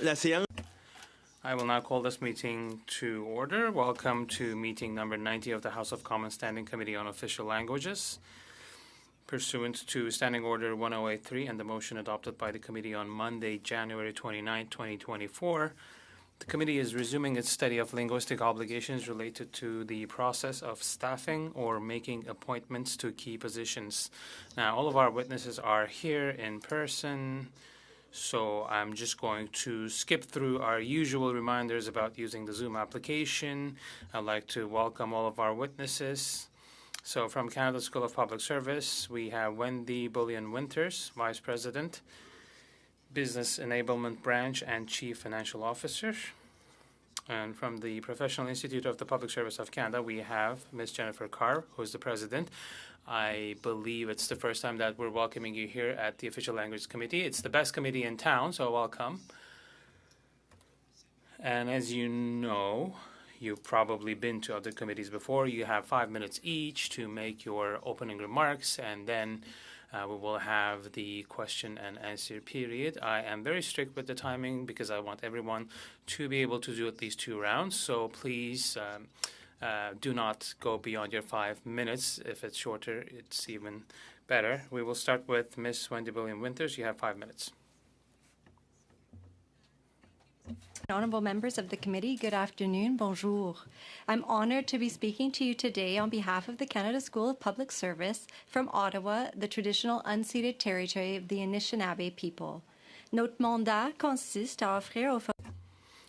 La séance. I will now call this meeting to order. Welcome to meeting number 90 of the House of Commons Standing Committee on Official Languages. Pursuant to Standing Order 1083 and the motion adopted by the committee on Monday, January 29, 2024, the committee is resuming its study of linguistic obligations related to the process of staffing or making appointments to key positions. Now, all of our witnesses are here in person, so I'm just going to skip through our usual reminders about using the Zoom application. I'd like to welcome all of our witnesses. So from Canada School of Public Service, we have Wendy Bullion-Winters, Vice President, Business Enablement Branch and Chief Financial Officer. And from the Professional Institute of the Public Service of Canada, we have Ms. Jennifer Carr, who is the President. I believe it's the first time that we're welcoming you here at the Official Language Committee. It's the best committee in town, so welcome. And as you know, you've probably been to other committees before. You have 5 minutes each to make your opening remarks, and then we will have the question and answer period. I am very strict with the timing because I want everyone to be able to do at least 2 rounds. So please do not go beyond your 5 minutes. If it's shorter, it's even better. We will start with Ms. Wendy Bullion-Winters. You have 5 minutes. Honorable members of the committee, good afternoon, bonjour. I'm honored to be speaking to you today on behalf of the Canada School of Public Service from Ottawa, the traditional unceded territory of the Anishinaabe people. Notre mandat consiste à offrir aux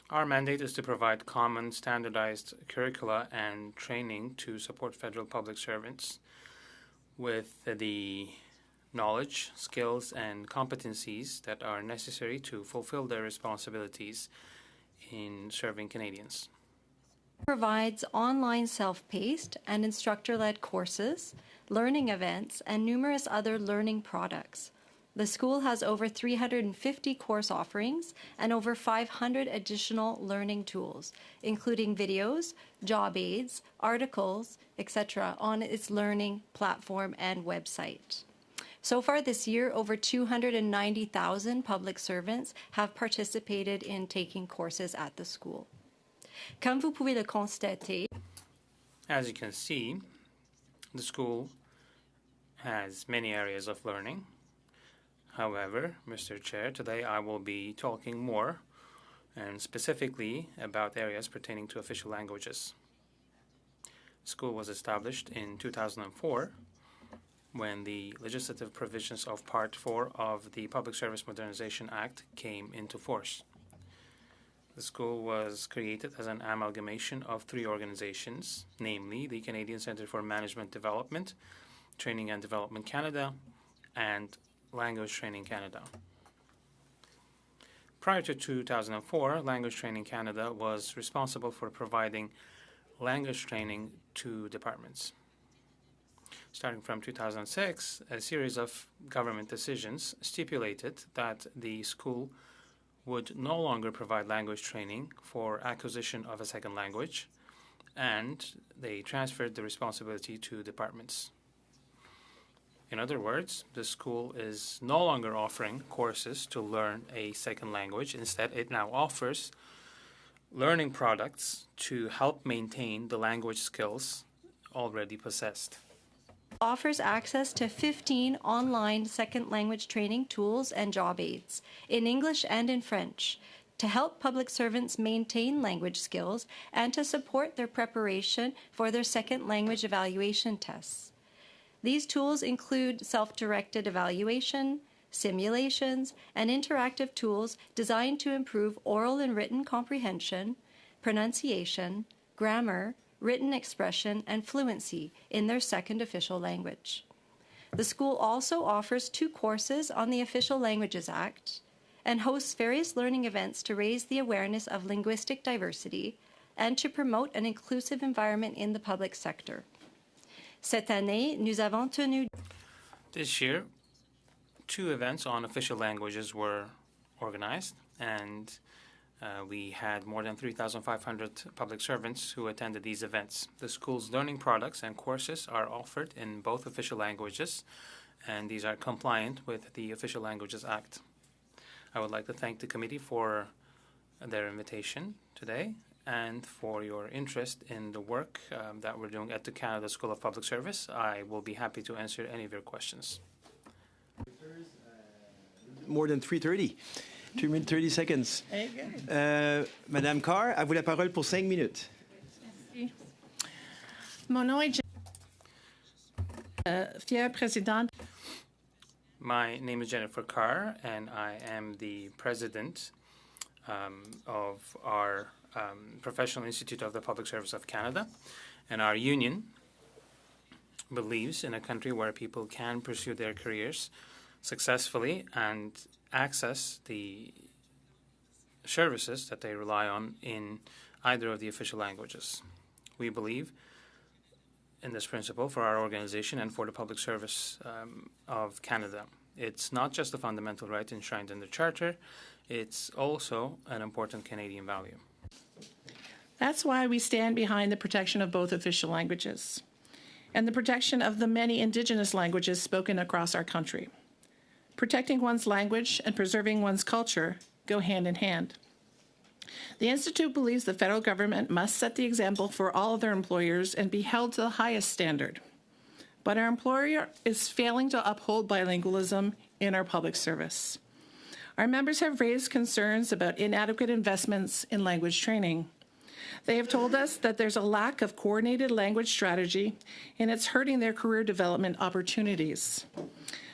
Our mandate is to provide common standardized curricula and training to support federal public servants with the knowledge, skills, and competencies that are necessary to fulfill their responsibilities in serving Canadians. Provides online self-paced and instructor-led courses, learning events, and numerous other learning products. The school has over 350 course offerings and over 500 additional learning tools, including videos, job aids, articles, etc., on its learning platform and website. So far this year, over 290,000 public servants have participated in taking courses at the school. Comme vous pouvez le constater, as you can see, the school has many areas of learning. However, Mr. Chair, today I will be talking more and specifically about areas pertaining to official languages. The school was established in 2004 when the legislative provisions of Part 4 of the Public Service Modernization Act came into force. The school was created as an amalgamation of 3 organizations, namely the Canadian Centre for Management Development, Training and Development Canada, and Language Training Canada. Prior to 2004, Language Training Canada was responsible for providing language training to departments. Starting from 2006, a series of government decisions stipulated that the school would no longer provide language training for acquisition of a second language, and they transferred the responsibility to departments. In other words, the school is no longer offering courses to learn a second language. Instead, it now offers learning products to help maintain the language skills already possessed. Offers access to 15 online second language training tools and job aids in English and in French to help public servants maintain language skills and to support their preparation for their second language evaluation tests. These tools include self-directed evaluation, simulations, and interactive tools designed to improve oral and written comprehension, pronunciation, grammar, written expression, and fluency in their second official language. The school also offers 2 courses on the Official Languages Act and hosts various learning events to raise the awareness of linguistic diversity and to promote an inclusive environment in the public sector. Cette année, nous avons tenu. This year, 2 events on official languages were organized, and we had more than 3,500 public servants who attended these events. The school's learning products and courses are offered in both official languages, and these are compliant with the Official Languages Act. I would like to thank the committee for their invitation today and for your interest in the work that we're doing at the Canada School of Public Service. I will be happy to answer any of your questions. More than 3:30. 2 minutes 30 seconds. Madame Carr, à vous la parole pour 5 minutes. Mon nom est fière présidente. My name is Jennifer Carr, and I am the president of our Professional Institute of the Public Service of Canada. And our union believes in a country where people can pursue their careers successfully and access the services that they rely on in either of the official languages. We believe in this principle for our organization and for the public service of Canada. It's not just a fundamental right enshrined in the Charter, it's also an important Canadian value. That's why we stand behind the protection of both official languages and the protection of the many Indigenous languages spoken across our country. Protecting one's language and preserving one's culture go hand in hand. The Institute believes the federal government must set the example for all other employers and be held to the highest standard. But our employer is failing to uphold bilingualism in our public service. Our members have raised concerns about inadequate investments in language training. They have told us that there's a lack of coordinated language strategy and it's hurting their career development opportunities.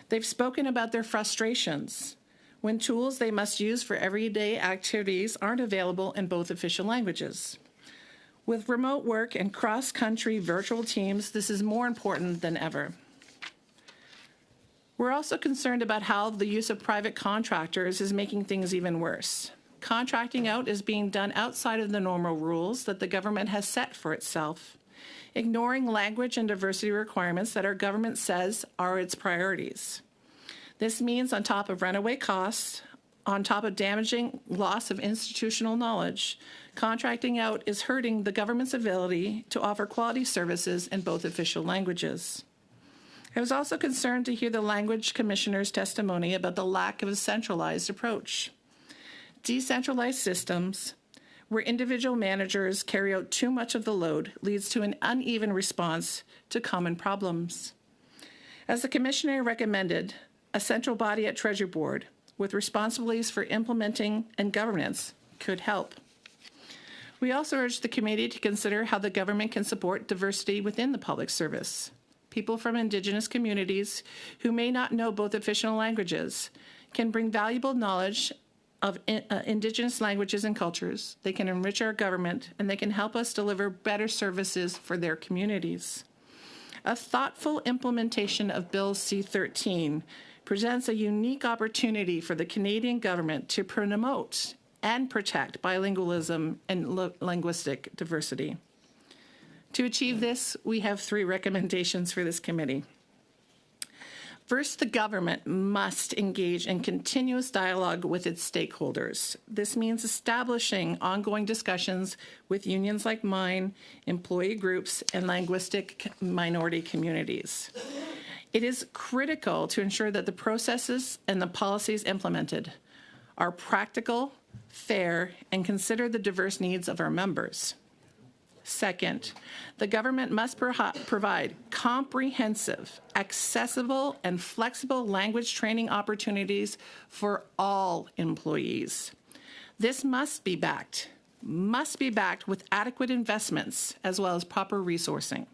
They've spoken about their frustrations when tools they must use for everyday activities aren't available in both official languages. With remote work and cross-country virtual teams, this is more important than ever. We're also concerned about how the use of private contractors is making things even worse. Contracting out is being done outside of the normal rules that the government has set for itself, ignoring language and diversity requirements that our government says are its priorities. This means on top of runaway costs, on top of damaging loss of institutional knowledge, contracting out is hurting the government's ability to offer quality services in both official languages. I was also concerned to hear the Language Commissioner's testimony about the lack of a centralized approach. Decentralized systems, where individual managers carry out too much of the load, leads to an uneven response to common problems. As the Commissioner recommended, a central body at Treasury Board with responsibilities for implementing and governance could help. We also urge the committee to consider how the government can support diversity within the public service. People from Indigenous communities who may not know both official languages can bring valuable knowledge of Indigenous languages and cultures. They can enrich our government and they can help us deliver better services for their communities. A thoughtful implementation of Bill C-13 presents a unique opportunity for the Canadian government to promote and protect bilingualism and linguistic diversity. To achieve this, we have 3 recommendations for this committee. First, the government must engage in continuous dialogue with its stakeholders. This means establishing ongoing discussions with unions like mine, employee groups, and linguistic minority communities. It is critical to ensure that the processes and the policies implemented are practical, fair, and consider the diverse needs of our members. Second, the government must provide comprehensive, accessible, and flexible language training opportunities for all employees. This must be backed with adequate investments as well as proper resourcing.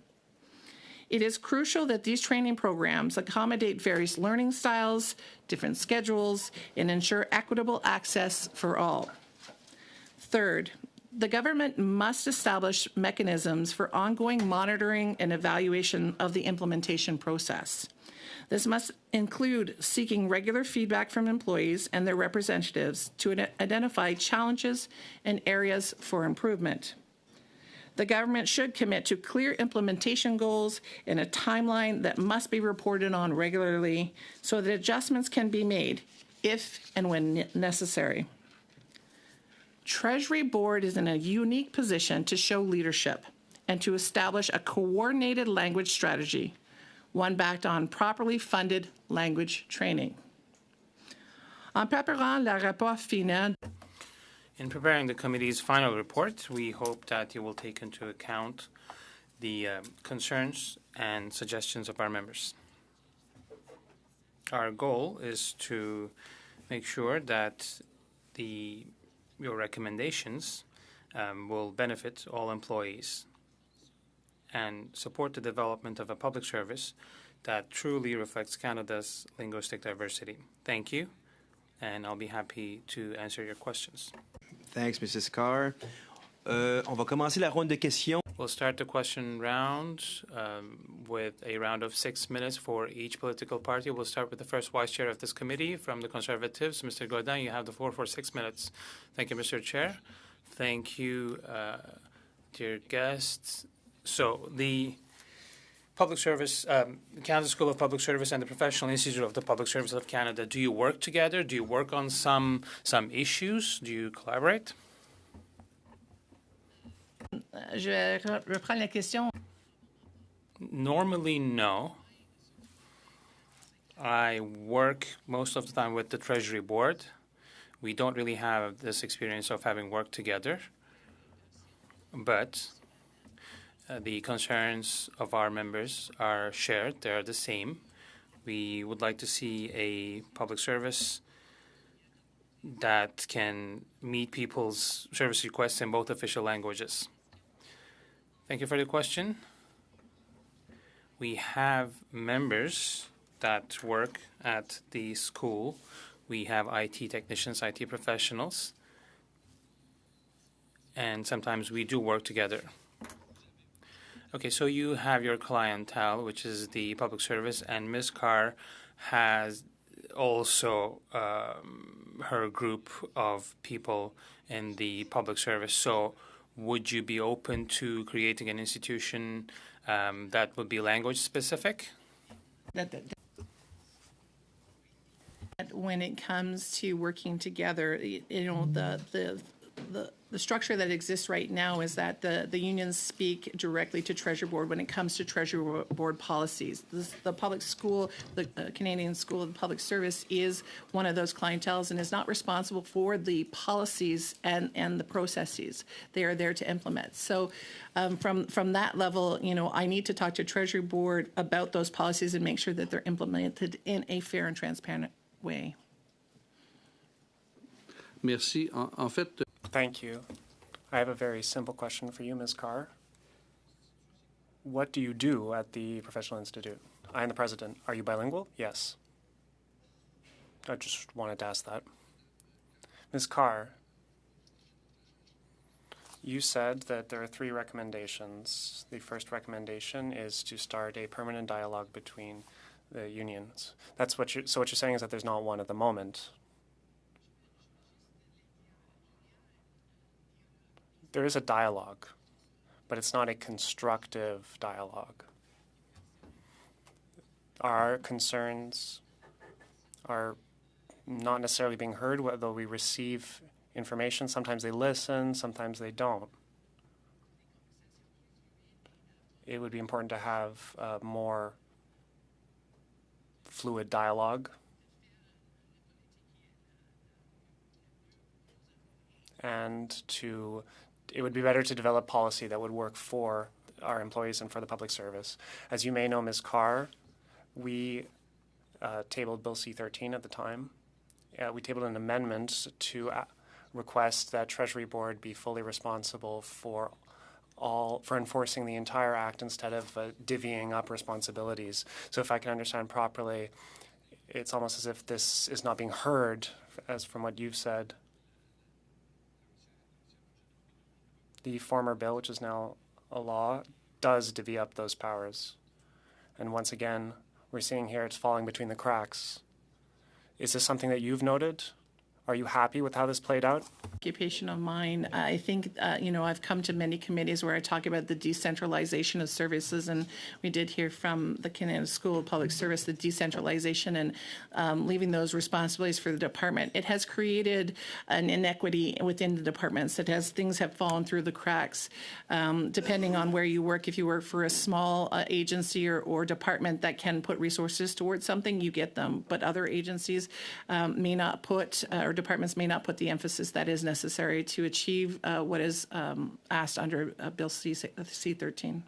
It is crucial that these training programs accommodate various learning styles, different schedules, and ensure equitable access for all. Third, the government must establish mechanisms for ongoing monitoring and evaluation of the implementation process. This must include seeking regular feedback from employees and their representatives to identify challenges and areas for improvement. The government should commit to clear implementation goals and a timeline that must be reported on regularly so that adjustments can be made if and when necessary. Treasury Board is in a unique position to show leadership and to establish a coordinated language strategy, one backed on properly funded language training. En préparant le rapport final, In preparing the committee's final report, we hope that you will take into account the concerns and suggestions of our members. Our goal is to make sure that your recommendations will benefit all employees and support the development of a public service that truly reflects Canada's linguistic diversity. Thank you, and I'll be happy to answer your questions. Thanks, Mrs. Carr. On va commencer la ronde de questions. We'll start the question round with a round of 6 minutes for each political party. We'll start with the first vice chair of this committee from the Conservatives, Mr. Godin. You have the floor for 6 minutes. Thank you, Mr. Chair. Thank you, dear guests. So the Public Service, Canada School of Public Service and the Professional Institute of the Public Service of Canada, do you work together? Do you work on some issues? Do you collaborate? Je reprends la question. Normally, no. I work most of the time with the Treasury Board. We don't really have this experience of having worked together, but the concerns of our members are shared. They are the same. We would like to see a public service that can meet people's service requests in both official languages. Thank you for the question. We have members that work at the school. We have IT technicians, IT professionals, and sometimes we do work together. Okay, so you have your clientele, which is the public service, and Ms. Carr has also her group of people in the public service. So would you be open to creating an institution that would be language specific? When it comes to working together, the structure that exists right now is that the unions speak directly to Treasury Board when it comes to Treasury Board policies. The public school, the Canadian School of Public Service, is one of those clienteles and is not responsible for the policies and the processes. They are there to implement. So from that level, I need to talk to Treasury Board about those policies and make sure that they're implemented in a fair and transparent way. Merci. En fait, Thank you. I have a very simple question for you, Ms. Carr. What do you do at the Professional Institute? I am the president. Are you bilingual? Yes. I just wanted to ask that. Ms. Carr, you said that there are 3 recommendations. The first recommendation is to start a permanent dialogue between the unions. So what you're saying is that there's not one at the moment. There is a dialogue, but it's not a constructive dialogue. Our concerns are not necessarily being heard, whether we receive information. Sometimes they listen, sometimes they don't. It would be important to have a more fluid dialogue. And it would be better to develop policy that would work for our employees and for the public service. As you may know, Ms. Carr, we tabled Bill C-13 at the time. We tabled an amendment to request that Treasury Board be fully responsible for enforcing the entire act instead of divvying up responsibilities. So if I can understand properly, it's almost as if this is not being heard, as from what you've said. The former bill, which is now a law, does divvy up those powers. And once again, we're seeing here it's falling between the cracks. Is this something that you've noted? Are you happy with how this played out? Occupation of mine. I think, I've come to many committees where I talk about the decentralization of services, and we did hear from the Canadian School of Public Service the decentralization and leaving those responsibilities for the department. It has created an inequity within the departments. Things have fallen through the cracks. Depending on where you work, if you work for a small agency or department that can put resources towards something, you get them. But other agencies may not put or or departments may not put the emphasis that is necessary to achieve what is asked under Bill C-13.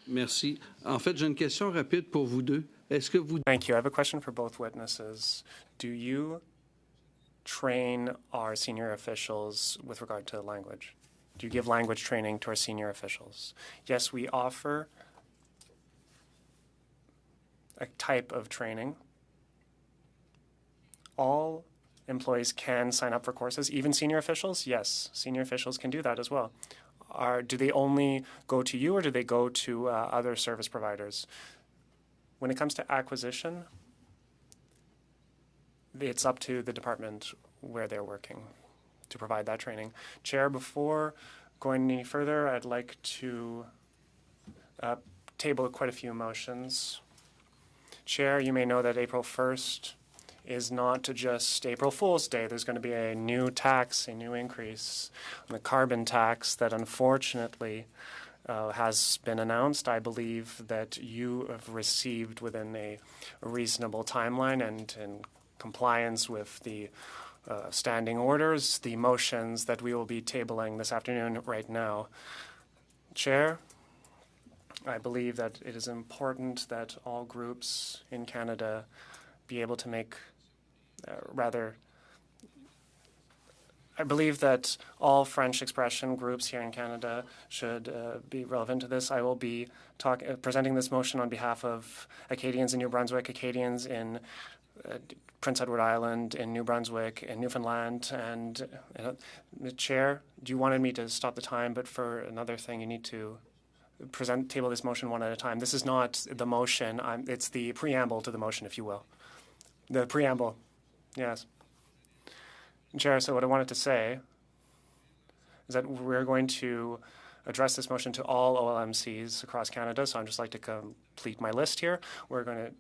Merci. En fait, j'ai une question rapide pour vous deux. Est-ce que vous... Thank you. I have a question for both witnesses. Do you train our senior officials with regard to language? Do you give language training to our senior officials? Yes, we offer a type of training. All employees can sign up for courses, even senior officials? Yes, senior officials can do that as well. Do they only go to you or do they go to other service providers? When it comes to acquisition, it's up to the department where they're working to provide that training. Chair, before going any further, I'd like to table quite a few motions. Chair, you may know that April 1st is not just April Fool's Day. There's going to be a new tax, a new increase on the carbon tax that unfortunately has been announced. I believe that you have received within a reasonable timeline and in compliance with the standing orders, the motions that we will be tabling this afternoon right now. Chair, I believe that it is important that all groups in Canada be able to make I believe that all French expression groups here in Canada should be relevant to this. I will be presenting this motion on behalf of Acadians in New Brunswick, Acadians in Prince Edward Island, in New Brunswick, in Newfoundland. And the Chair, you wanted me to stop the time, but for another thing, you need to table this motion one at a time. This is not the motion. It's the preamble to the motion, if you will. The preamble. Yes. Chair, so what I wanted to say is that we're going to address this motion to all OLMCs across Canada. So I'd just like to complete my list here. We're going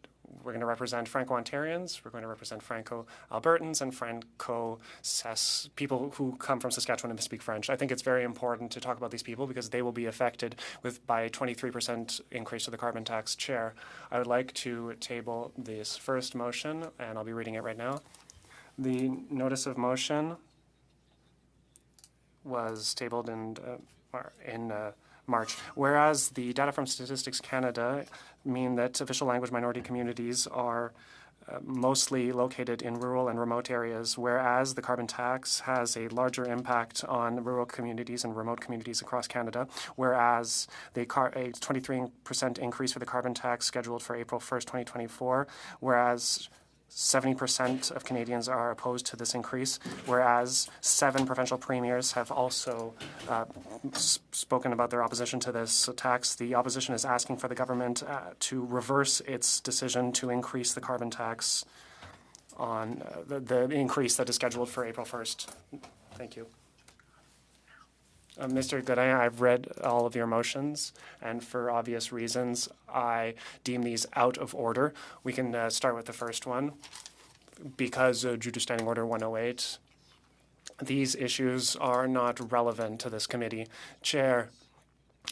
to represent Franco-Ontarians, we're going to represent Franco-Albertans, and people who come from Saskatchewan and speak French. I think it's very important to talk about these people because they will be affected by a 23% increase to the carbon tax. Chair, I would like to table this first motion, and I'll be reading it right now. The notice of motion was tabled in March. Whereas the data from Statistics Canada mean that official language minority communities are mostly located in rural and remote areas, whereas the carbon tax has a larger impact on rural communities and remote communities across Canada, whereas a 23% increase for the carbon tax scheduled for April 1st, 2024, whereas 70% of Canadians are opposed to this increase, whereas 7 provincial premiers have also spoken about their opposition to this tax. The opposition is asking for the government to reverse its decision to increase the carbon tax on the increase that is scheduled for April 1st. Thank you. Mr. Godin, I've read all of your motions, and for obvious reasons, I deem these out of order. We can start with the first one. Because due to Standing Order 108, these issues are not relevant to this committee. Chair,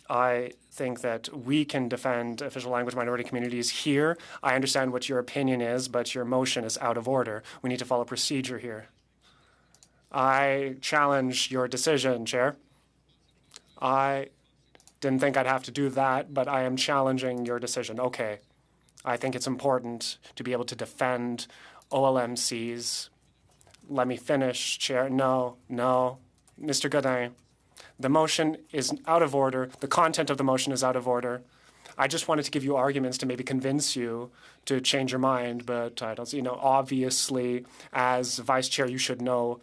I think that we can defend official language minority communities here. I understand what your opinion is, but your motion is out of order. We need to follow procedure here. I challenge your decision, Chair. I didn't think I'd have to do that, but I am challenging your decision. Okay. I think it's important to be able to defend OLMCs. Let me finish, Chair. No. Mr. Godin, the motion is out of order. The content of the motion is out of order. I just wanted to give you arguments to maybe convince you to change your mind, but I don't see, obviously, as Vice Chair, you should know.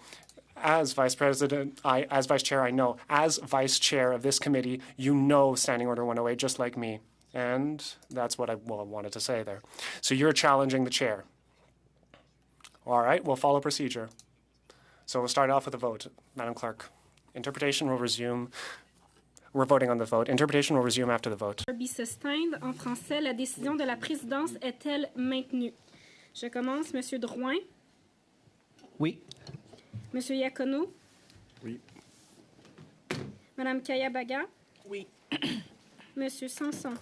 As Vice President, as Vice Chair, I know. As Vice Chair of this committee, you know Standing Order 108 just like me. And that's what I wanted to say there. So you're challenging the Chair. All right, we'll follow procedure. So we'll start off with a vote. Madam Clerk, interpretation will resume. We're voting on the vote. Interpretation will resume after the vote. Bissestein, en français, la décision de la présidence est-elle maintenue? Je commence, Monsieur Drouin. Oui. Monsieur Iacono? Oui. Madame Kaya-Baga? Oui. Monsieur Sanson?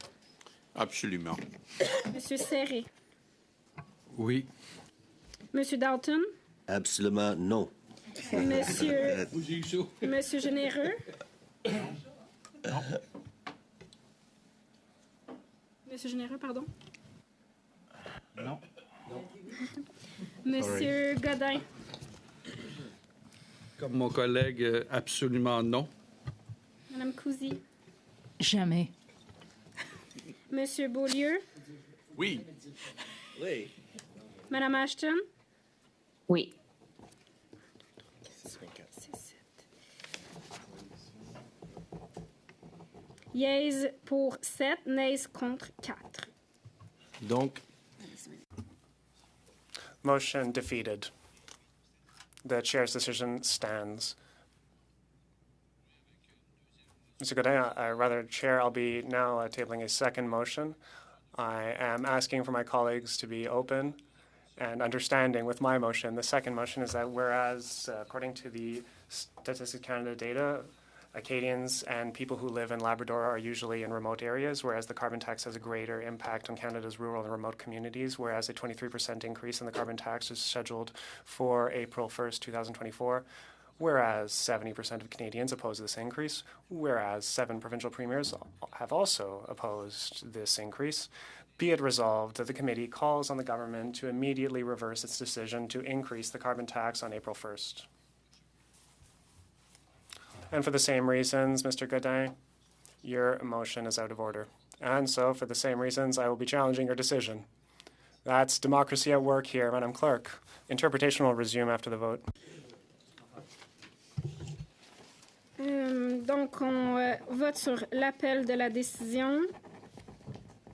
Absolument. Monsieur Serré? Oui. Monsieur Dalton? Absolument non. Monsieur Généreux. Monsieur Généreux, pardon. Non. Monsieur Godin. Comme mon collègue, absolument non. Madame Cousy. Jamais. Monsieur Beaulieu. Oui. Oui. Madame Ashton. Oui. Yeas pour 7, nays contre 4. Donc, Motion defeated. The chair's decision stands. Mr. Godin, Chair, I'll be now tabling a second motion. I am asking for my colleagues to be open and understanding with my motion. The second motion is that whereas, according to the Statistics Canada data, Acadians and people who live in Labrador are usually in remote areas, whereas the carbon tax has a greater impact on Canada's rural and remote communities, whereas a 23% increase in the carbon tax is scheduled for April 1st, 2024, whereas 70% of Canadians oppose this increase, whereas 7 provincial premiers have also opposed this increase. Be it resolved that the committee calls on the government to immediately reverse its decision to increase the carbon tax on April 1st. And for the same reasons, Mr. Godin, your motion is out of order. And so, for the same reasons, I will be challenging your decision. That's democracy at work here, Madam Clerk. Interpretation will resume after the vote. Donc, on vote sur l'appel de la décision.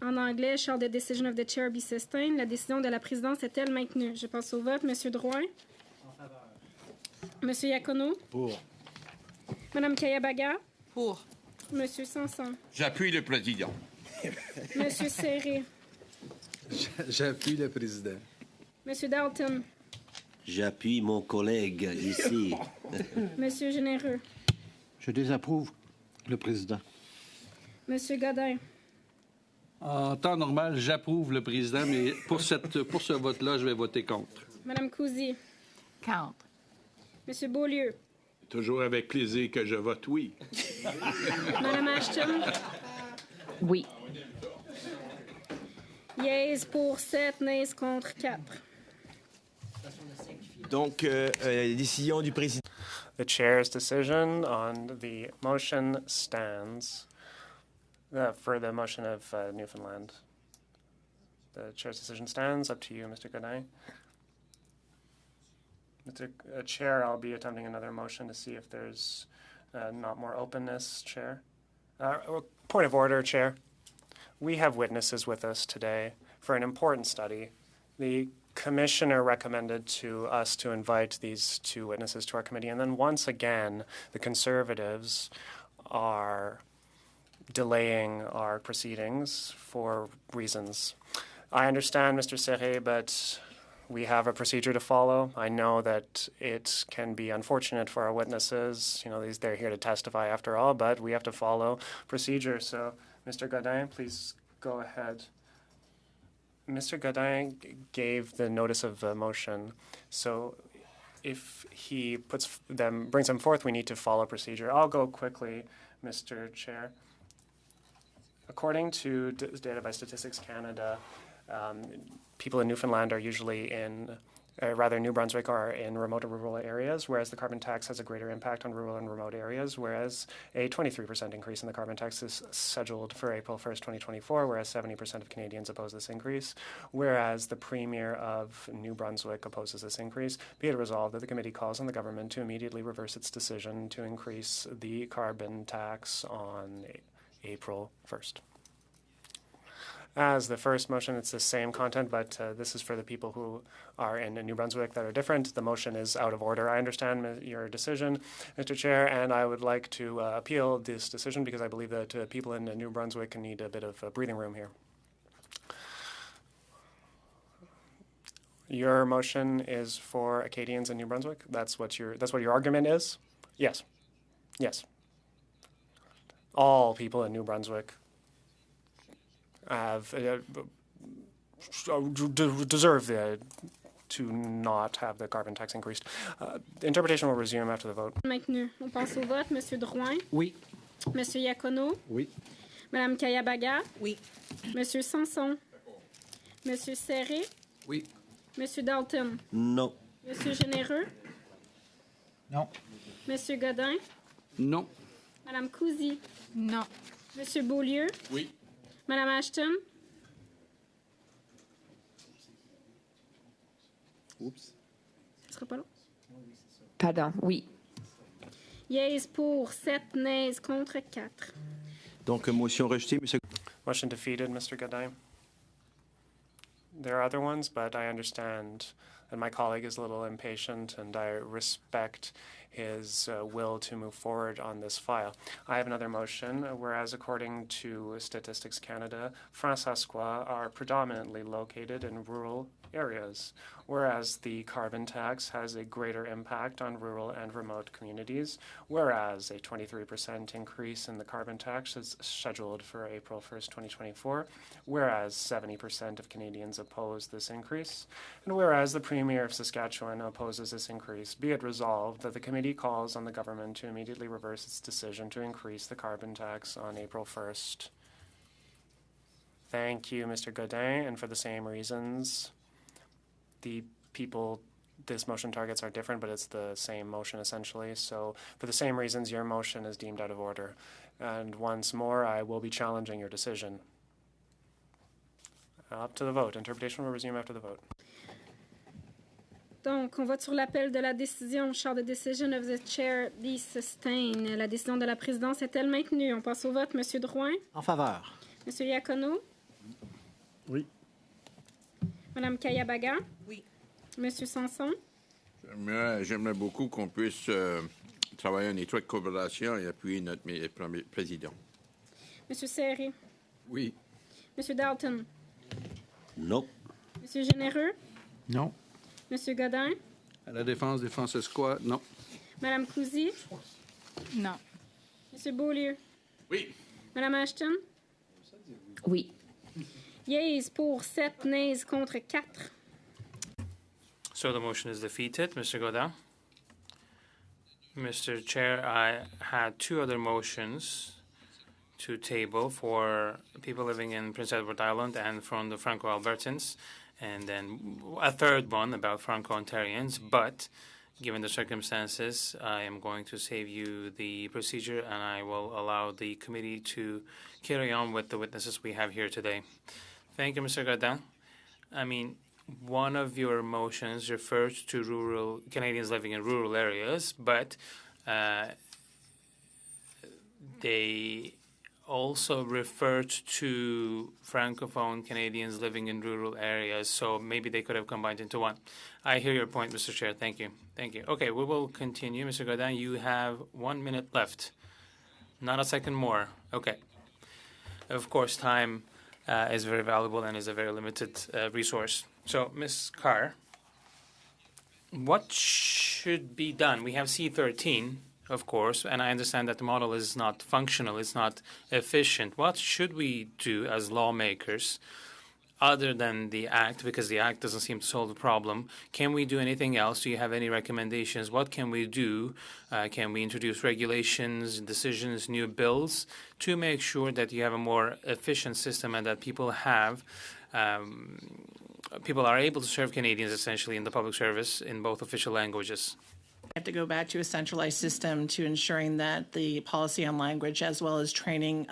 En anglais, shall the decision of the chair be sustained? La décision de la présidence est-elle maintenue? Je passe au vote. Monsieur Drouin? En faveur. Monsieur Iacono? pour. Madame Kayabaga? Pour. Monsieur Sanson? J'appuie le président. Monsieur Serré? J'appuie le président. Monsieur Dalton? J'appuie mon collègue ici. Monsieur Généreux? Je désapprouve le président. Monsieur Godin? En temps normal, j'approuve le président, mais pour ce vote-là, je vais voter contre. Madame Cousy? Contre. Monsieur Beaulieu? Toujours avec plaisir que je vote oui. Madame Ashton? Oui. Yeas pour 7, nays contre 4. Donc, décision du président. The chair's decision on the motion stands for the motion of Newfoundland. The chair's decision stands. Up to you, Mr. Godin. Mr. Chair, I'll be attempting another motion to see if there's not more openness, Chair. Point of order, Chair. We have witnesses with us today for an important study. The Commissioner recommended to us to invite these 2 witnesses to our committee, and then once again, the Conservatives are delaying our proceedings for reasons. I understand, Mr. Serré, but we have a procedure to follow. I know that it can be unfortunate for our witnesses. You know, they're here to testify after all, but we have to follow procedure. So, Mr. Godin, please go ahead. Mr. Godin gave the notice of motion, so if he brings them forth, we need to follow procedure. I'll go quickly, Mr. Chair. According to data by Statistics Canada, people in Newfoundland are usually New Brunswick are in remote and rural areas, whereas the carbon tax has a greater impact on rural and remote areas, whereas a 23% increase in the carbon tax is scheduled for April 1st, 2024, whereas 70% of Canadians oppose this increase, whereas the Premier of New Brunswick opposes this increase. Be it resolved that the committee calls on the government to immediately reverse its decision to increase the carbon tax on April 1st. As the first motion, it's the same content, but this is for the people who are in New Brunswick that are different. The motion is out of order. I understand your decision, Mr. Chair, and I would like to appeal this decision because I believe that people in New Brunswick need a bit of breathing room here. Your motion is for Acadians in New Brunswick? That's what your argument is? Yes. Yes. All people in New Brunswick deserve to not have the carbon tax increased. The interpretation will resume after the vote. Maintenu. On passe au vote. Monsieur Drouin? Oui. Monsieur Iacono? Oui. Madame Kayabaga? Oui. Monsieur Sanson? Monsieur Serré? Oui. Monsieur Dalton? Non. Monsieur Généreux? Non. Monsieur Godin? Non. Madame Cousy? Non. Monsieur Beaulieu? Oui. Madame Ashton? Oups. Ce sera pas long. Pardon. Oui. Yeas pour 7, nays contre 4. Donc, motion rejetée, Monsieur. Motion defeated, Mr. Godin. There are other ones, but I understand that my colleague is a little impatient, and I respect his will to move forward on this file. I have another motion, whereas according to Statistics Canada, Franc-Saskwa are predominantly located in rural areas, whereas the carbon tax has a greater impact on rural and remote communities, whereas a 23% increase in the carbon tax is scheduled for April 1st, 2024, whereas 70% of Canadians oppose this increase, and whereas the Premier of Saskatchewan opposes this increase, be it resolved that the committee calls on the government to immediately reverse its decision to increase the carbon tax on April 1st. Thank you, Mr. Godin, and for the same reasons, the people this motion targets are different, but it's the same motion essentially. So for the same reasons, your motion is deemed out of order. And once more, I will be challenging your decision. Up to the vote. Interpretation will resume after the vote. Donc, on vote sur l'appel de la décision. Shall the decision of the chair be sustained? La décision de la présidence est-elle maintenue? On passe au vote. Monsieur Drouin? En faveur. Monsieur Iacono? Oui. Madame Kayabaga? Oui. Monsieur Sanson? J'aimerais beaucoup qu'on puisse travailler en étroite collaboration et appuyer notre premier président. Monsieur Serré? Oui. Monsieur Dalton? Non. Monsieur Généreux? Non. Monsieur Godin? À la défense des Franciscois, non. Madame Cousy? Non. Monsieur Beaulieu? Oui. Madame Ashton? Oui. Yeas pour 7, nays contre 4. So the motion is defeated. Mr. Godin? Mr. Chair, I had two other motions to table for people living in Prince Edward Island and from the Franco-Albertans, and then a third one about Franco-Ontarians, but given the circumstances, I am going to save you the procedure, and I will allow the committee to carry on with the witnesses we have here today. Thank you, Mr. Godin. I mean, one of your motions referred to rural Canadians living in rural areas, but they also referred to Francophone Canadians living in rural areas, so maybe they could have combined into one. I hear your point, Mr. Chair. Thank you. Thank you. Okay, we will continue. Mr. Godin, you have 1 minute left. Not a second more. Okay. Of course, time is very valuable and is a very limited resource. So, Ms. Carr, what should be done? We have C13, of course, and I understand that the model is not functional, it's not efficient. What should we do as lawmakers other than the Act, because the Act doesn't seem to solve the problem? Can we do anything else? Do you have any recommendations? What can we do? Can we introduce regulations, decisions, new bills to make sure that you have a more efficient system and that people have people are able to serve Canadians essentially in the public service in both official languages? We have to go back to a centralized system to ensuring that the policy on language as well as training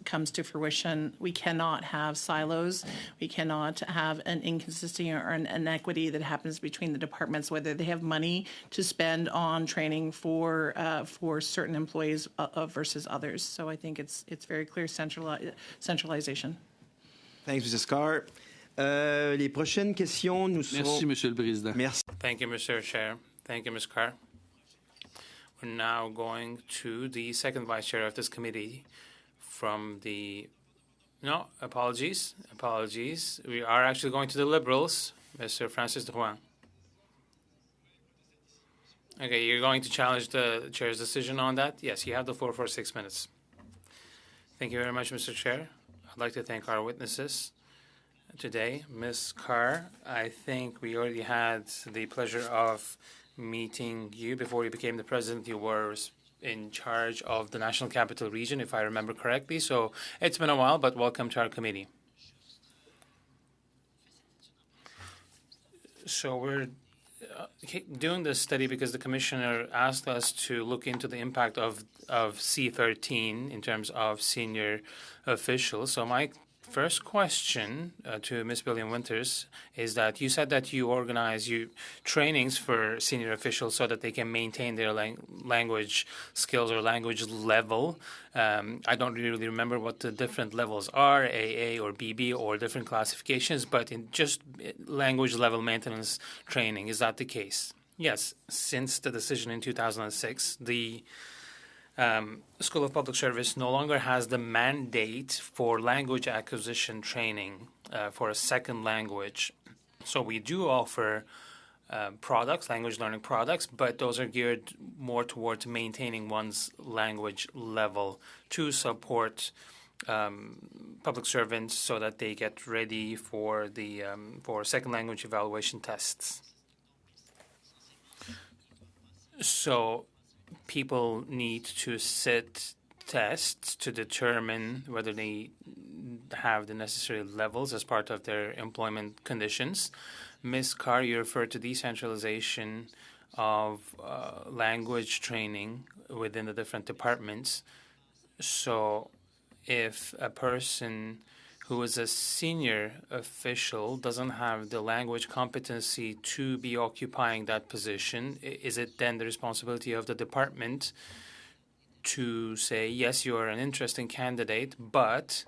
comes to fruition. We cannot have silos. We cannot have an inconsistency or an inequity that happens between the departments, whether they have money to spend on training for certain employees versus others. So I think it's very clear centralization. Thanks, Mrs. Carr. Les prochaines questions, nous serons... Merci, Monsieur le Président. Merci. Thank you, Mr. Chair. Thank you, Ms. Carr. We're now going to the second vice chair of this committee from the... No, apologies. Apologies. We are actually going to the Liberals, Mr. Francis Drouin. Okay, you're going to challenge the chair's decision on that? Yes, you have the floor for 6 minutes. Thank you very much, Mr. Chair. I'd like to thank our witnesses. today. Ms. Carr, I think we already had the pleasure of meeting you before you became the president. You were in charge of the National Capital Region, if I remember correctly. So it's been a while, but welcome to our committee. So we're doing this study because the commissioner asked us to look into the impact of C13 in terms of senior officials. So my first question to Ms. Billiam Winters is that you said that you organize trainings for senior officials so that they can maintain their language skills or language level. I don't really remember what the different levels are, AA or BB or different classifications, but in just language level maintenance training, is that the case? Yes. Since the decision in 2006, the School of Public Service no longer has the mandate for language acquisition training for a second language. So we do offer products, language learning products, but those are geared more towards maintaining one's language level to support public servants so that they get ready for the for second language evaluation tests. So people need to sit tests to determine whether they have the necessary levels as part of their employment conditions. Ms. Carr, you referred to decentralization of language training within the different departments. So if a person who is a senior official doesn't have the language competency to be occupying that position, is it then the responsibility of the department to say, yes, you are an interesting candidate, but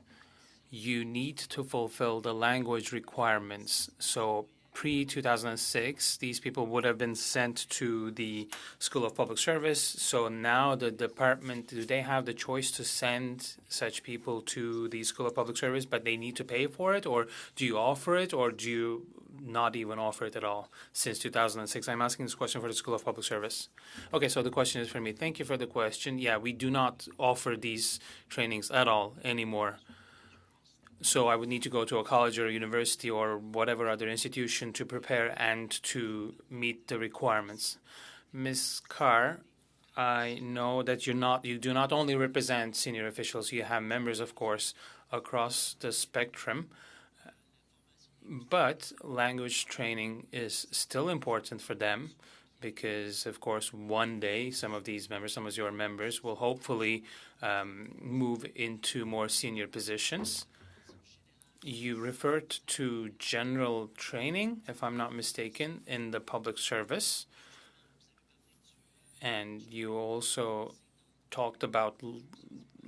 you need to fulfill the language requirements? So pre-2006, these people would have been sent to the School of Public Service. So now the department, do they have the choice to send such people to the School of Public Service, but they need to pay for it? Or do you offer it, or do you not even offer it at all since 2006? I'm asking this question for the School of Public Service. Okay, so the question is for me. Thank you for the question. Yeah, we do not offer these trainings at all anymore. So I would need to go to a college or a university or whatever other institution to prepare and to meet the requirements. Ms. Carr, I know that you do not only represent senior officials, you have members, of course, across the spectrum. But language training is still important for them because, of course, one day some of these members, some of your members, will hopefully move into more senior positions. You referred to general training, if I'm not mistaken, in the public service. And you also talked about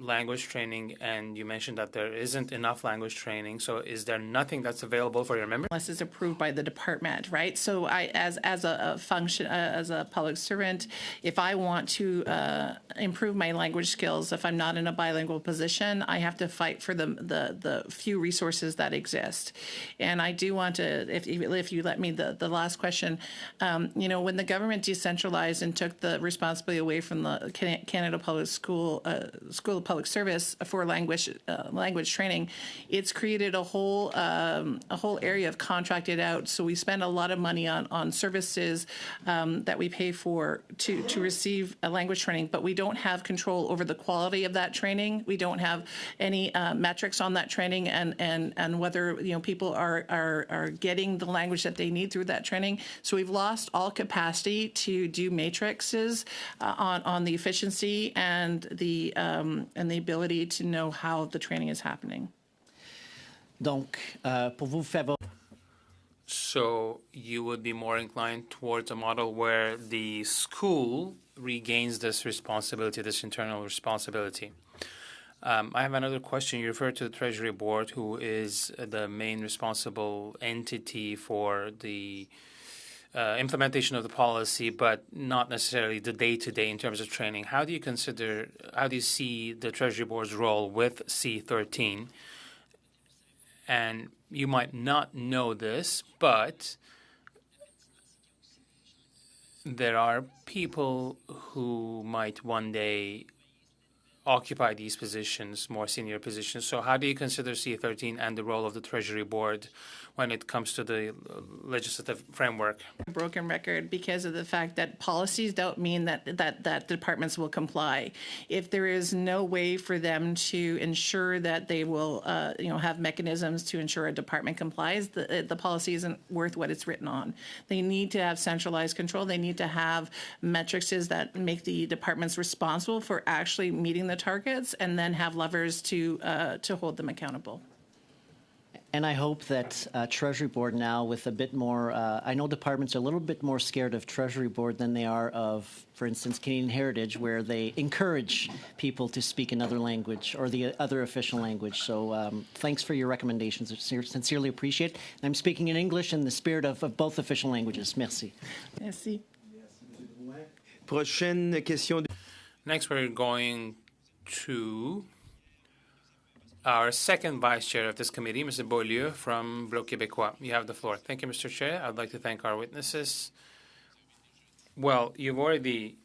language training, and you mentioned that there isn't enough language training. So is there nothing that's available for your members? Unless it's approved by the department, right? So I, as a function, as a public servant, if I want to improve my language skills, if I'm not in a bilingual position, I have to fight for the few resources that exist. And I do want to, if you let me, the last question, when the government decentralized and took the responsibility away from the Canada Public School of Public Service for language training, it's created a whole area of contracted out. So we spend a lot of money on services that we pay for to receive a language training, but we don't have control over the quality of that training. We don't have any metrics on that training and whether people are getting the language that they need through that training. So we've lost all capacity to do matrices on the efficiency and the ability to know how the training is happening. Donc, pour vous faire... So you would be more inclined towards a model where the school regains this responsibility, this internal responsibility. I have another question. You referred to the Treasury Board, who is the main responsible entity for the implementation of the policy, but not necessarily the day-to-day in terms of training. How do you see the Treasury Board's role with C13? And you might not know this, but there are people who might one day occupy these positions, more senior positions. So how do you consider C13 and the role of the Treasury Board when it comes to the legislative framework? A broken record because of the fact that policies don't mean that departments will comply. If there is no way for them to ensure that they will, have mechanisms to ensure a department complies, the policy isn't worth what it's written on. They need to have centralized control. They need to have metrics that make the departments responsible for actually meeting the targets, and then have levers to hold them accountable. And I hope that Treasury Board now, with a bit more, I know departments are a little bit more scared of Treasury Board than they are of, for instance, Canadian Heritage, where they encourage people to speak another language or the other official language. So thanks for your recommendations. Sincerely appreciate it. I'm speaking in English in the spirit of both official languages. Merci. Merci. Prochaine question. Next, we're going to our second vice chair of this committee, Mr. Beaulieu from Bloc Québécois. You have the floor. Thank you, Mr. Chair. I'd like to thank our witnesses. Well, you've already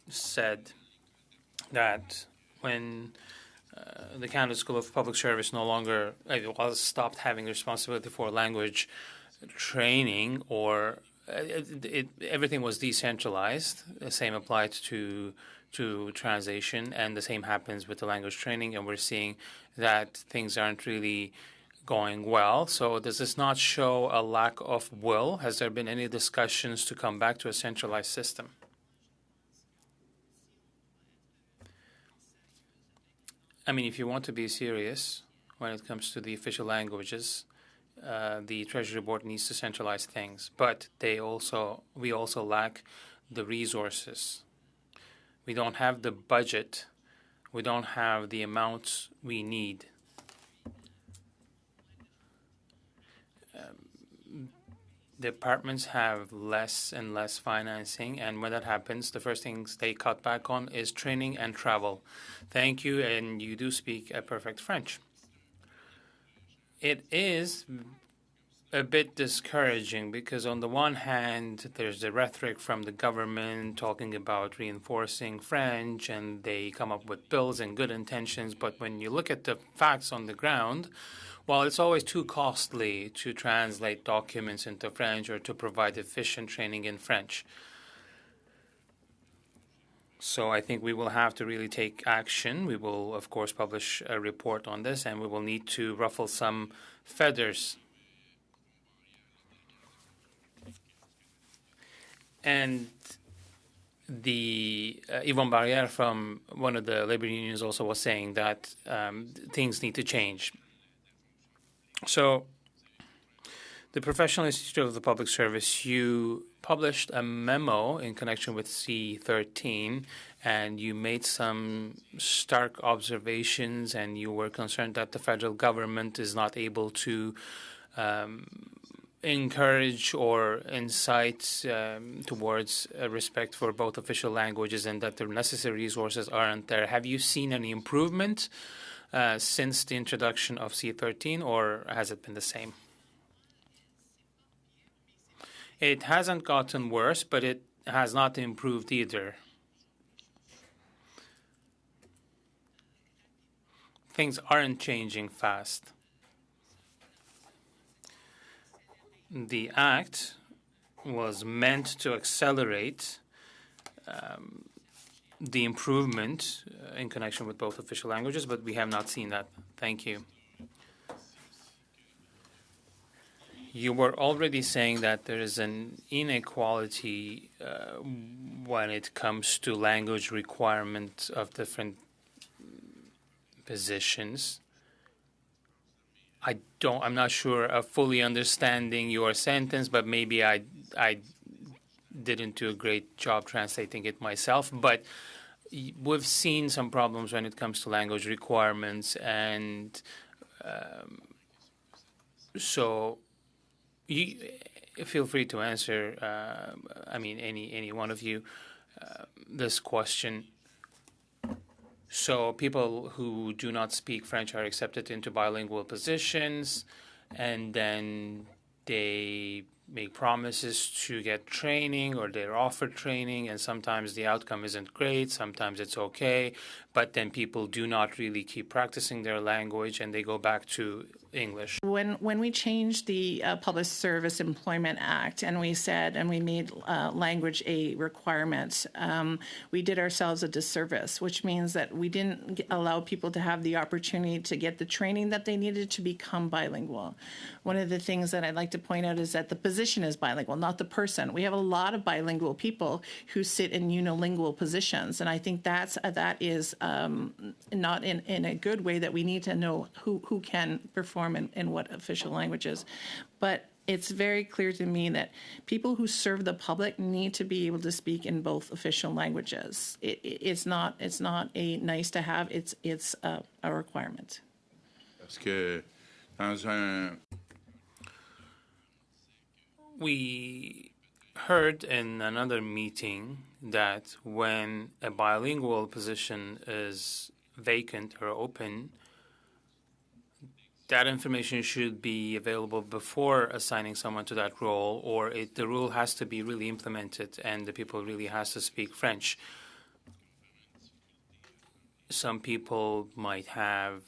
said that when the Canada School of Public Service no longer stopped having the responsibility for language training, or everything was decentralized. The same applied to translation, and the same happens with the language training, and we're seeing that things aren't really going well. So does this not show a lack of will? Has there been any discussions to come back to a centralized system? I mean, if you want to be serious when it comes to the official languages, the Treasury Board needs to centralize things, but we also lack the resources. We don't have the budget. We don't have the amounts we need. Departments have less and less financing, and when that happens, the first things they cut back on is training and travel. Thank you, and you do speak a perfect French. It is a bit discouraging because on the one hand, there's the rhetoric from the government talking about reinforcing French, and they come up with bills and good intentions. But when you look at the facts on the ground, well, it's always too costly to translate documents into French or to provide efficient training in French. So I think we will have to really take action. We will, of course, publish a report on this, and we will need to ruffle some feathers. And the Yvonne Barrière from one of the labor unions also was saying that things need to change. So the Professional Institute of the Public Service, you published a memo in connection with C13, and you made some stark observations, and you were concerned that the federal government is not able to encourage or incite towards respect for both official languages, and that the necessary resources aren't there. Have you seen any improvement since the introduction of C13, or has it been the same? It hasn't gotten worse, but it has not improved either. Things aren't changing fast. The Act was meant to accelerate the improvement in connection with both official languages, but we have not seen that. Thank you. You were already saying that there is an inequality when it comes to language requirement of different positions. I'm not sure of fully understanding your sentence, but maybe I didn't do a great job translating it myself. But we've seen some problems when it comes to language requirements, and so you feel free to answer. Any one of you this question. So people who do not speak French are accepted into bilingual positions, and then they make promises to get training, or they're offered training, and sometimes the outcome isn't great, sometimes it's okay, but then people do not really keep practicing their language and they go back to English. When we changed the Public Service Employment Act and we said, and we made language a requirement, we did ourselves a disservice, which means that we didn't allow people to have the opportunity to get the training that they needed to become bilingual. One of the things that I'd like to point out is that the position is bilingual, not the person. We have a lot of bilingual people who sit in unilingual positions, and I think that is not in a good way, that we need to know who can perform in what official languages. But it's very clear to me that people who serve the public need to be able to speak in both official languages. It's not a nice to have, it's a requirement. Parce que dans un... We heard in another meeting that when a bilingual position is vacant or open, that information should be available before assigning someone to that role, or the rule has to be really implemented and the people really has to speak French. Some people might have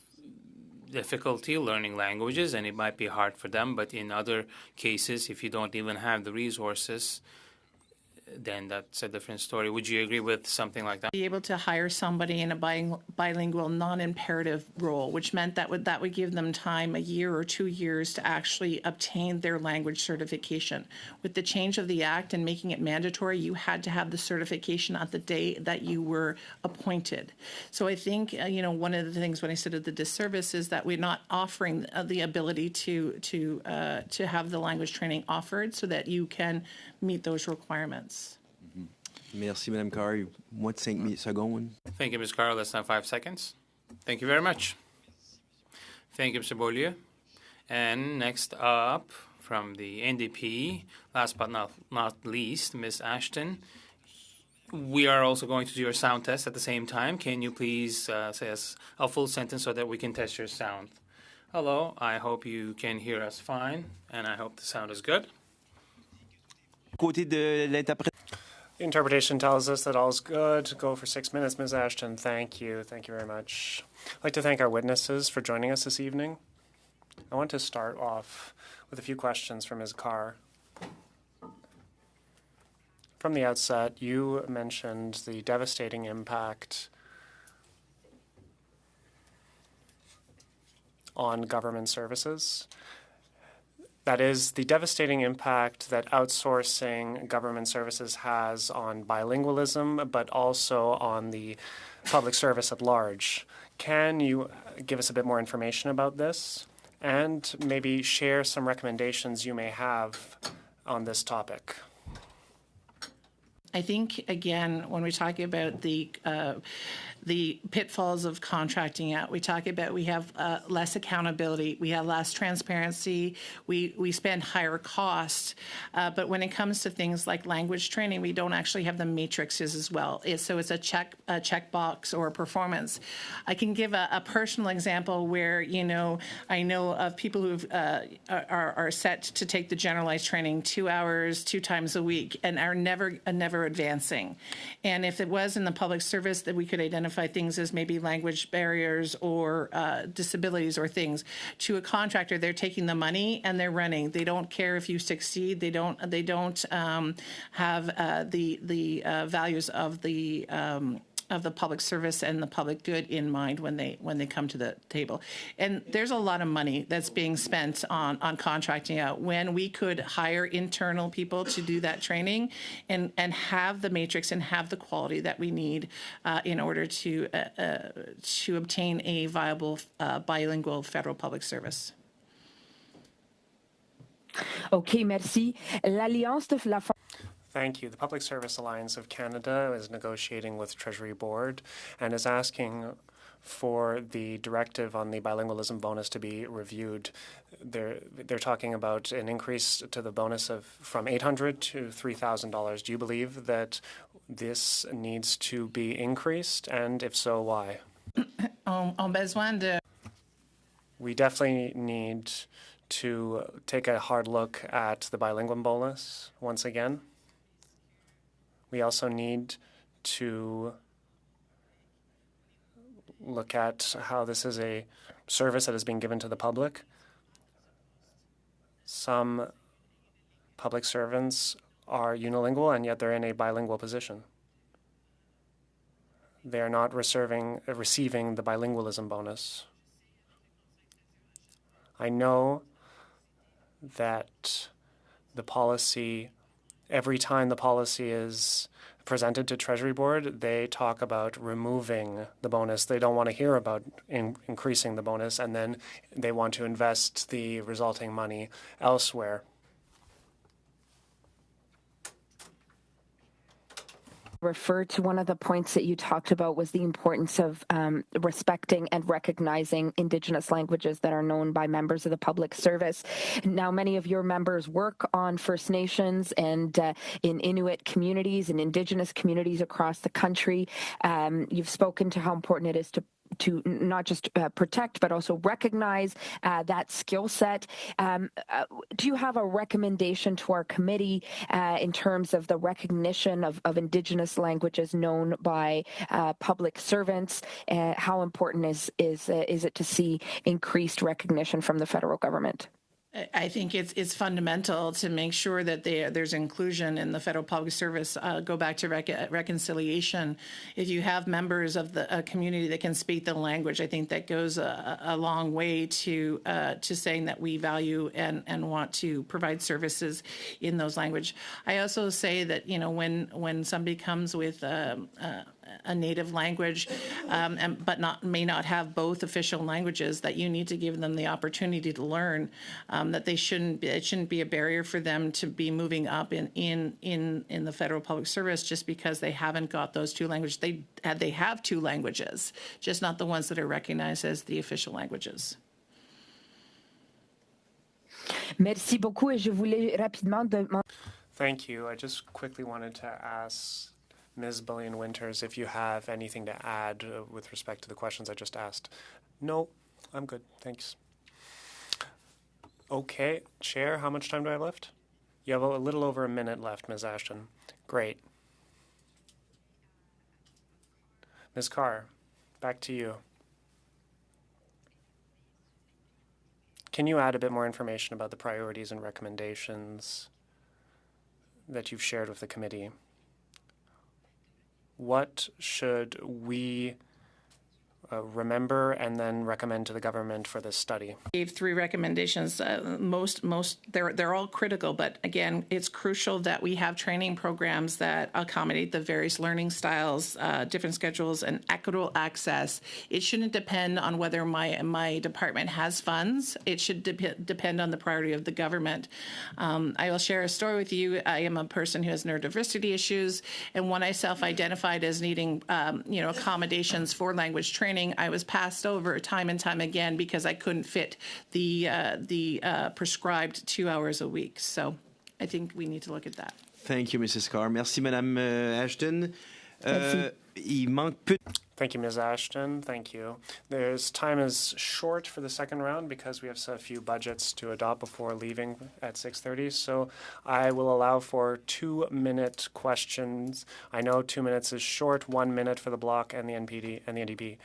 difficulty learning languages and it might be hard for them, but in other cases, if you don't even have the resources, then that's a different story. Would you agree with something like that? Be able to hire somebody in a bilingual, non-imperative role, which meant that would give them time, a year or 2 years, to actually obtain their language certification. With the change of the Act and making it mandatory, you had to have the certification at the day that you were appointed. So I think, one of the things when I said at the disservice is that we're not offering the ability to have the language training offered so that you can meet those requirements. Merci, Madame Carr. Moins de 5 secondes. Thank you, Ms. Carr. Less than 5 seconds. Thank you very much. Thank you, Mr. Beaulieu. And next up, from the NDP, last but not least, Ms. Ashton. We are also going to do your sound test at the same time. Can you please say us a full sentence so that we can test your sound? Hello, I hope you can hear us fine, and I hope the sound is good. Côté de l'interprète. Interpretation tells us that all's good. Go for 6 minutes, Ms. Ashton. Thank you. Thank you very much. I'd like to thank our witnesses for joining us this evening. I want to start off with a few questions for Ms. Carr. From the outset, you mentioned the devastating impact on government services. That is, the devastating impact that outsourcing government services has on bilingualism, but also on the public service at large. Can you give us a bit more information about this and maybe share some recommendations you may have on this topic? I think, again, when we're talking about the pitfalls of contracting out, we talk about we have less accountability, we have less transparency, we spend higher costs, but when it comes to things like language training, we don't actually have the matrices as well. So it's a checkbox or a performance. I can give a personal example where, I know of people who are set to take the generalized training 2 hours, 2 times a week, and are never advancing. And if it was in the public service that we could identify things as maybe language barriers or disabilities or things, to a contractor, they're taking the money and they're running. They don't care if you succeed. They don't have the values of the public service and the public good in mind when they come to the table. And there's a lot of money that's being spent on contracting out when we could hire internal people to do that training and have the matrix and have the quality that we need in order to obtain a viable bilingual federal public service. OK, merci. L'Alliance de la... Thank you. The Public Service Alliance of Canada is negotiating with Treasury Board and is asking for the directive on the bilingualism bonus to be reviewed. They're talking about an increase to the bonus from $800 to $3,000. Do you believe that this needs to be increased, and if so, why? We definitely need to take a hard look at the bilingual bonus once again. We also need to look at how this is a service that is being given to the public. Some public servants are unilingual, and yet they're in a bilingual position. They are not receiving the bilingualism bonus. I know that the policy, every time the policy is presented to Treasury Board, they talk about removing the bonus. They don't want to hear about increasing the bonus, and then they want to invest the resulting money elsewhere. Refer to one of the points that you talked about was the importance of respecting and recognizing Indigenous languages that are known by members of the public service. Now, many of your members work on First Nations and in Inuit communities and Indigenous communities across the country. You've spoken to how important it is to not just protect, but also recognize that skill set. Do you have a recommendation to our committee in terms of the recognition of Indigenous languages known by public servants? How important is it to see increased recognition from the federal government? I think it's fundamental to make sure that there's inclusion in the federal public service. Go back to reconciliation. If you have members of the community that can speak the language, I think that goes a long way to saying that we value and want to provide services in those language. I also say that when somebody comes with a native language, but may not have both official languages, that you need to give them the opportunity to learn. That it shouldn't be a barrier for them to be moving up in the federal public service just because they haven't got those two languages. They have two languages, just not the ones that are recognized as the official languages. Merci beaucoup, et je voulais rapidement demander. Thank you. I just quickly wanted to ask Ms. Billion Winters if you have anything to add with respect to the questions I just asked. No, I'm good. Thanks. Okay, Chair, how much time do I have left? You have a little over a minute left, Ms. Ashton. Great. Ms. Carr, back to you. Can you add a bit more information about the priorities and recommendations that you've shared with the committee? What should we remember and then recommend to the government for this study? Gave three recommendations. They're all critical, but again, it's crucial that we have training programs that accommodate the various learning styles, different schedules, and equitable access. It shouldn't depend on whether my department has funds. It should depend on the priority of the government. I will share a story with you. I am a person who has neurodiversity issues, and when I self-identified as needing, accommodations for language training, I was passed over time and time again because I couldn't fit the prescribed 2 hours a week. So I think we need to look at that. Thank you, Mrs. Carr. Merci, Madame Ashton. Il manque peu. Thank you, Ms. Ashton. Thank you. Time is short for the second round because we have a few budgets to adopt before leaving at 6:30. So I will allow for 2-minute questions. I know 2 minutes is short. 1 minute for the bloc and the NPD and the NDP.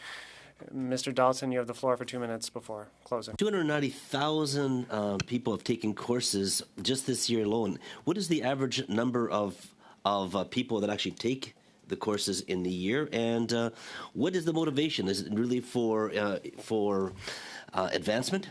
Mr. Dalton, you have the floor for 2 minutes before closing. 290,000 people have taken courses just this year alone. What is the average number of people that actually take the courses in the year, and what is the motivation? Is it really for advancement?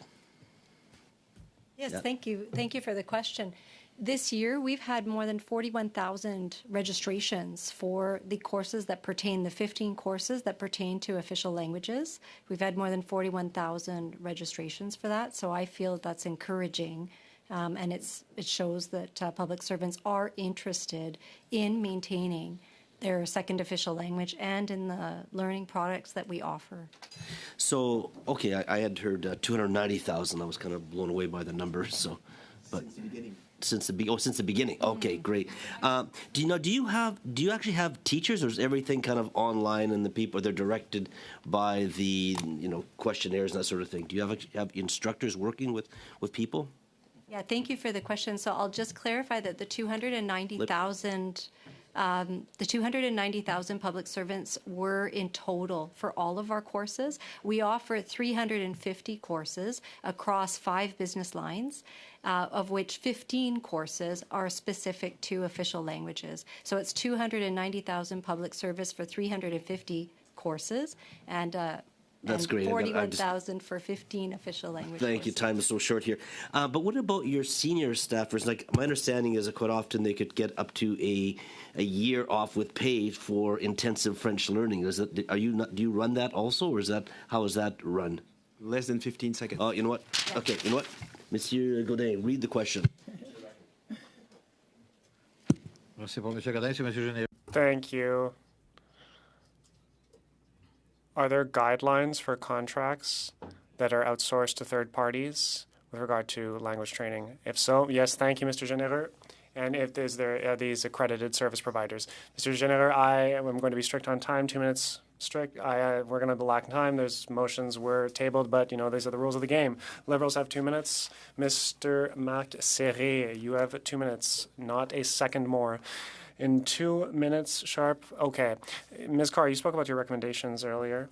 Yes, thank you. Thank you for the question. This year, we've had more than 41,000 registrations for the courses that pertain, the 15 courses that pertain to official languages. We've had more than 41,000 registrations for that, so I feel that's encouraging. And it shows that public servants are interested in maintaining their second official language and in the learning products that we offer. So, okay, I had heard 290,000. I was kind of blown away by the number. So, but since the beginning. Okay, great. Do you actually have teachers, or is everything kind of online and the people they're directed by the questionnaires and that sort of thing? Do you have instructors working with people? Yeah, thank you for the question. So I'll just clarify that the 290,000 public servants were in total for all of our courses. We offer 350 courses across 5 business lines, of which 15 courses are specific to official languages. So it's 290,000 public service for 350 courses, and that's great. 41,000 for 15 official language Thank you. courses. Time is so short here. But what about your senior staffers? Like, my understanding is that quite often they could get up to a year off with pay for intensive French learning. Do you run that also, or how is that run? Less than 15 seconds. Oh, you know what? Yeah. Okay, you know what? Monsieur Godin, read the question. Thank you. Are there guidelines for contracts that are outsourced to third parties with regard to language training? If so, yes, thank you, Mr. Genereux. And if there are these accredited service providers. Mr. Genereux, I am going to be strict on time, 2 minutes strict. We're going to lack time. There's motions were tabled, but, these are the rules of the game. Liberals have 2 minutes. Mr. Marc Serré, you have 2 minutes, not a second more. In 2 minutes sharp. Okay. Ms. Carr, you spoke about your recommendations earlier.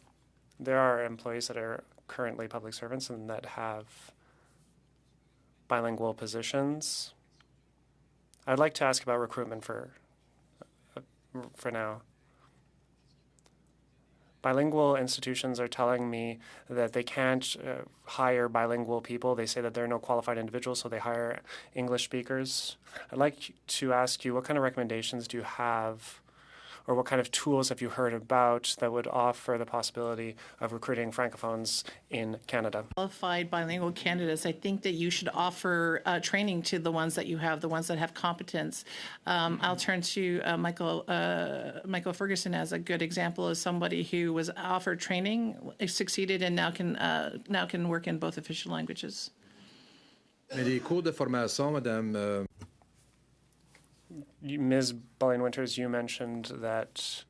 There are employees that are currently public servants and that have bilingual positions. I'd like to ask about recruitment for now. Bilingual institutions are telling me that they can't hire bilingual people. They say that there are no qualified individuals, so they hire English speakers. I'd like to ask you, what kind of recommendations do you have, or what kind of tools have you heard about that would offer the possibility of recruiting Francophones in Canada? Qualified bilingual candidates, I think that you should offer training to the ones that you have, the ones that have competence. I'll turn to Michael Ferguson as a good example of somebody who was offered training, succeeded, and now can work in both official languages. Les cours de formation, Madame. Ms. Bullion-Winters, you mentioned that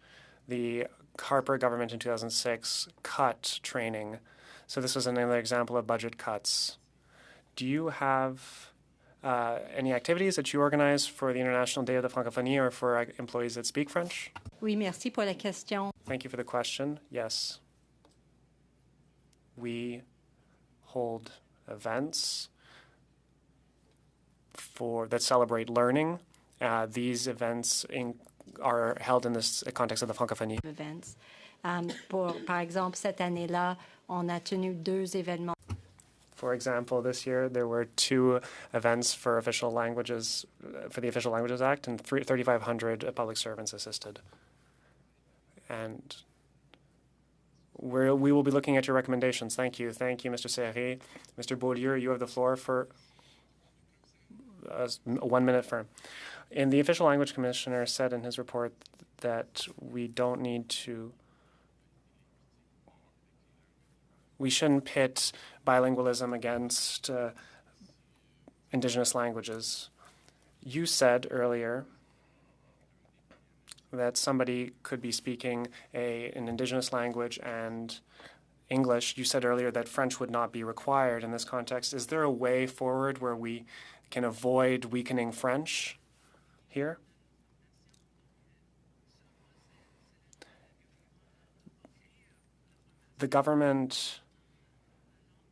the Harper government in 2006 cut training. So this was another example of budget cuts. Do you have any activities that you organize for the International Day of the Francophonie or for employees that speak French? Oui, merci pour la question. Thank you for the question. Yes. We hold events that celebrate learning. These events are held in this context of the Francophonie. Events. Par exemple, cette année-là, on a tenu 2 événements. For example, this year there were 2 events for official languages, for the Official Languages Act, and 3,500 public servants assisted. And we will be looking at your recommendations. Thank you. Thank you, Mr. Serré. Mr. Beaulieu, you have the floor for 1 minute firm. And the Official Language Commissioner said in his report that we shouldn't pit bilingualism against Indigenous languages. You said earlier that somebody could be speaking an Indigenous language and English. You said earlier that French would not be required in this context. Is there a way forward where we can avoid weakening French here? The government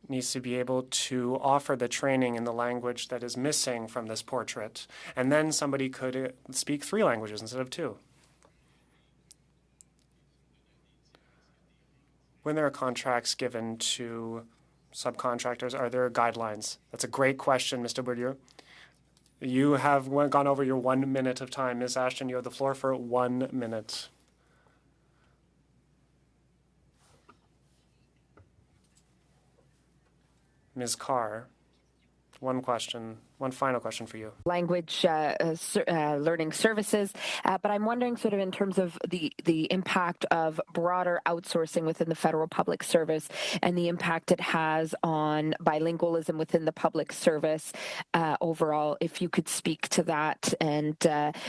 needs to be able to offer the training in the language that is missing from this portrait, and then somebody could speak 3 languages instead of 2. When there are contracts given to subcontractors, are there guidelines? That's a great question, Mr. Bourdieu. You have gone over your 1 minute of time. Ms. Ashton, you have the floor for 1 minute. Ms. Carr, one final question for you. Language learning services, but I'm wondering sort of in terms of the impact of broader outsourcing within the federal public service and the impact it has on bilingualism within the public service overall, if you could speak to that and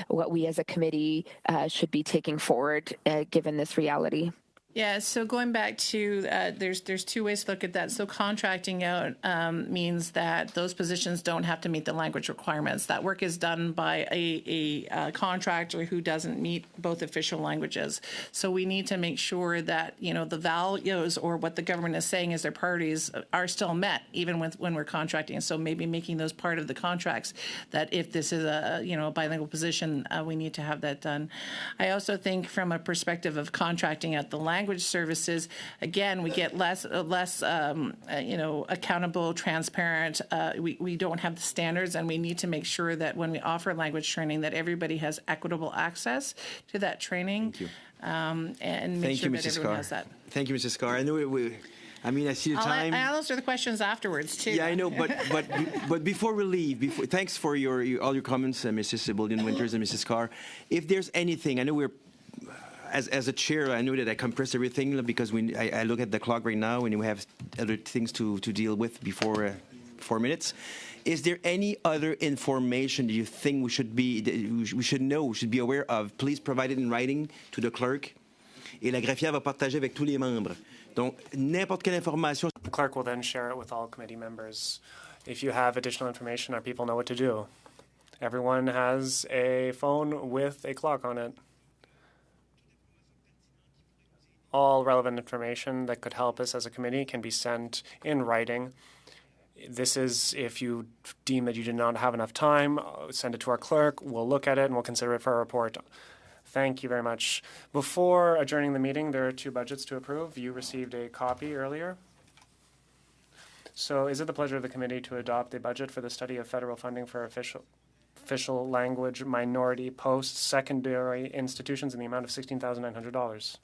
what we as a committee should be taking forward given this reality. Yeah, so going back to there's two ways to look at that. So contracting out means that those positions don't have to meet the language requirements. That work is done by a contractor who doesn't meet both official languages. So we need to make sure that the values or what the government is saying as their priorities are still met, even when we're contracting. So maybe making those part of the contracts. That if this is a bilingual position, we need to have that done. I also think from a perspective of contracting out the language services, again, we get less accountable, transparent. We don't have the standards, and we need to make sure that when we offer language training, that everybody has equitable access to that training. Thank you. And make sure that everyone has that. Thank you, Mrs. Carr. I know I see the time. I'll answer the questions afterwards too. Yeah, I know, but before we leave, thanks for all your comments, Mrs. Bolden-Winters and Mrs. Carr. If there's anything, I know we're. As a chair, I know that I compress everything because I look at the clock right now and we have other things to deal with before 4 minutes. Is there any other information that you think we should be aware of? Please provide it in writing to the clerk. Et la greffière va partager avec tous les membres. Donc, n'importe quelle information. The clerk will then share it with all committee members. If you have additional information, our people know what to do. Everyone has a phone with a clock on it. All relevant information that could help us as a committee can be sent in writing. This is if you deem that you did not have enough time, send it to our clerk. We'll look at it and we'll consider it for our report. Thank you very much. Before adjourning the meeting, there are 2 budgets to approve. You received a copy earlier. So is it the pleasure of the committee to adopt a budget for the study of federal funding for official language minority post-secondary institutions in the amount of $16,900?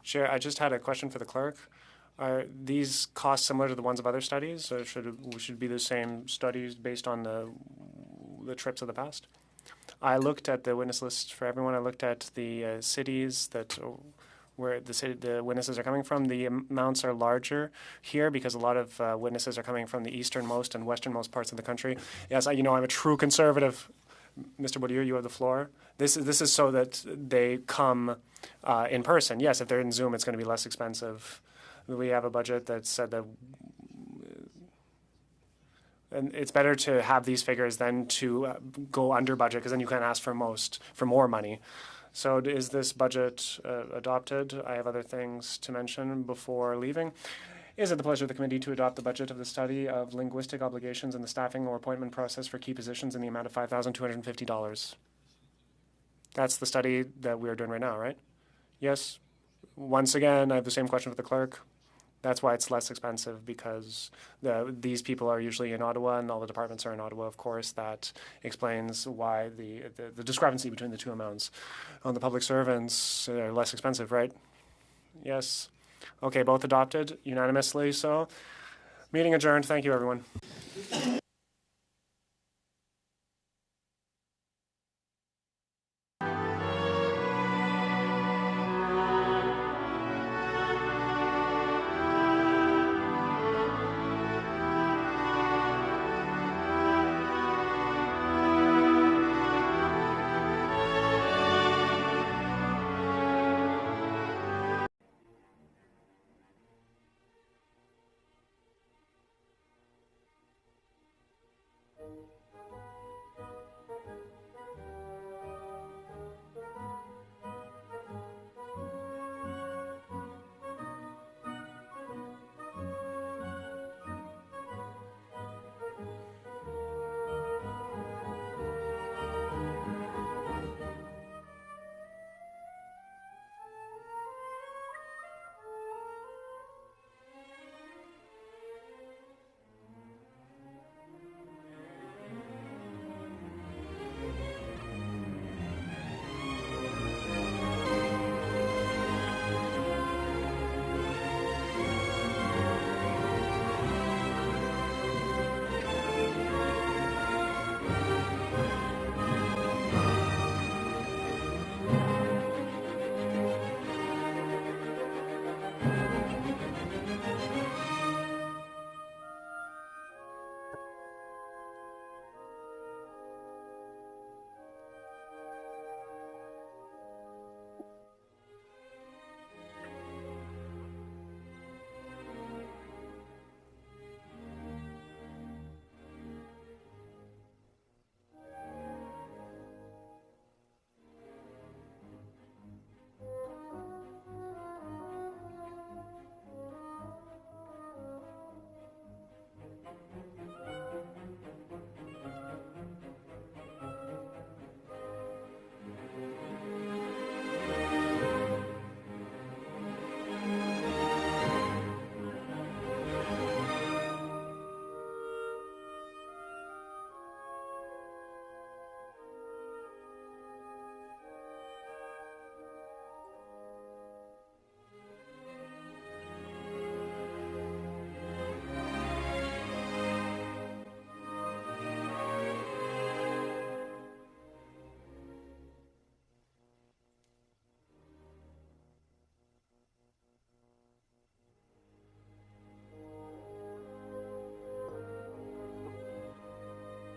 Chair, I just had a question for the clerk. Are these costs similar to the ones of other studies, or should be the same studies based on the trips of the past? I looked at the witness list for everyone. I looked at the cities where the witnesses are coming from. The amounts are larger here because a lot of witnesses are coming from the easternmost and westernmost parts of the country. Yes, I'm a true conservative. Mr. Boudier, you have the floor. This is so that they come in person. Yes, if they're in Zoom, it's going to be less expensive. We have a budget that said that, and it's better to have these figures than to go under budget because then you can't ask for more money. So is this budget adopted? I have other things to mention before leaving. Is it the pleasure of the committee to adopt the budget of the study of linguistic obligations and the staffing or appointment process for key positions in the amount of $5,250? That's the study that we are doing right now, right? Yes. Once again, I have the same question for the clerk. That's why it's less expensive because these people are usually in Ottawa and all the departments are in Ottawa, of course. That explains why the discrepancy between the two amounts. On the public servants, they're less expensive, right? Yes. Okay, both adopted unanimously. So, meeting adjourned. Thank you, everyone.